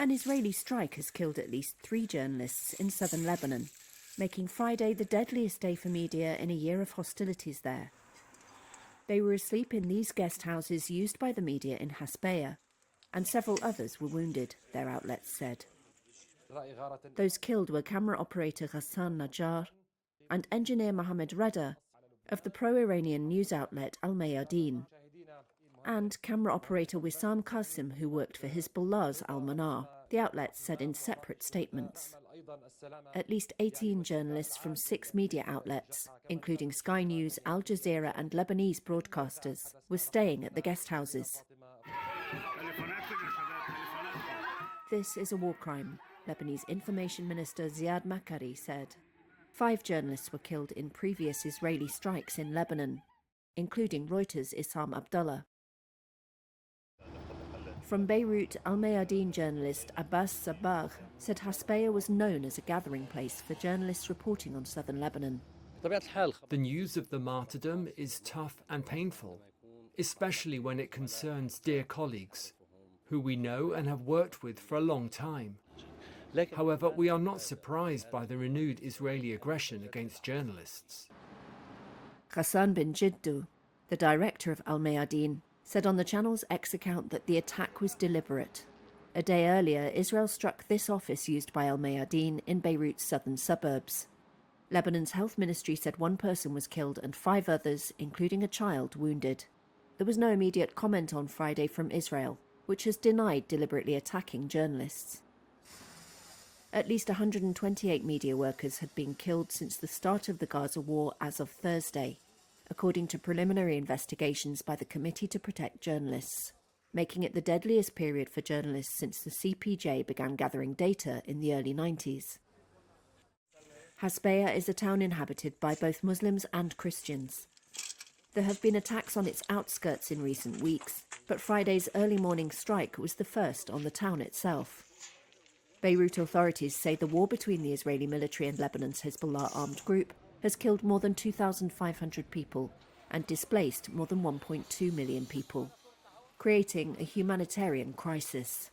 An Israeli strike has killed at least 3 journalists in southern Lebanon, making Friday the deadliest day for media in a year of hostilities there. They were asleep in these guest houses used by the media in Hasbaya, and several others were wounded, their outlets said. Those killed were camera operator Ghassan Najjar and engineer Mohammed Rada of the pro-Iranian news outlet Al-Mayadeen, and camera operator Wissam Qasim, who worked for Hezbollah's Al-Manar, the outlets said in separate statements. At least 18 journalists from 6 media outlets, including Sky News, Al Jazeera and Lebanese broadcasters, were staying at the guest houses. This is a war crime, Lebanese Information Minister Ziad Makari said. 5 journalists were killed in previous Israeli strikes in Lebanon, including Reuters' Issam Abdullah. From Beirut, Al-Mayadeen journalist Abbas Sabagh said Hasbaya was known as a gathering place for journalists reporting on southern Lebanon. The news of the martyrdom is tough and painful, especially when it concerns dear colleagues, who we know and have worked with for a long time. However, we are not surprised by the renewed Israeli aggression against journalists. Ghassan bin Jiddu, the director of Al-Mayadeen, said on the channel's X account that the attack was deliberate. A day earlier, Israel struck this office used by Al-Mayadeen in Beirut's southern suburbs. Lebanon's health ministry said 1 person was killed and 5 others, including a child, wounded. There was no immediate comment on Friday from Israel, which has denied deliberately attacking journalists. At least 128 media workers had been killed since the start of the Gaza war as of Thursday, according to preliminary investigations by the Committee to Protect Journalists, making it the deadliest period for journalists since the CPJ began gathering data in the early 90s. Hasbaya is a town inhabited by both Muslims and Christians. There have been attacks on its outskirts in recent weeks, but Friday's early morning strike was the first on the town itself. Beirut authorities say the war between the Israeli military and Lebanon's Hezbollah armed group has killed more than 2,500 people and displaced more than 1.2 million people, creating a humanitarian crisis.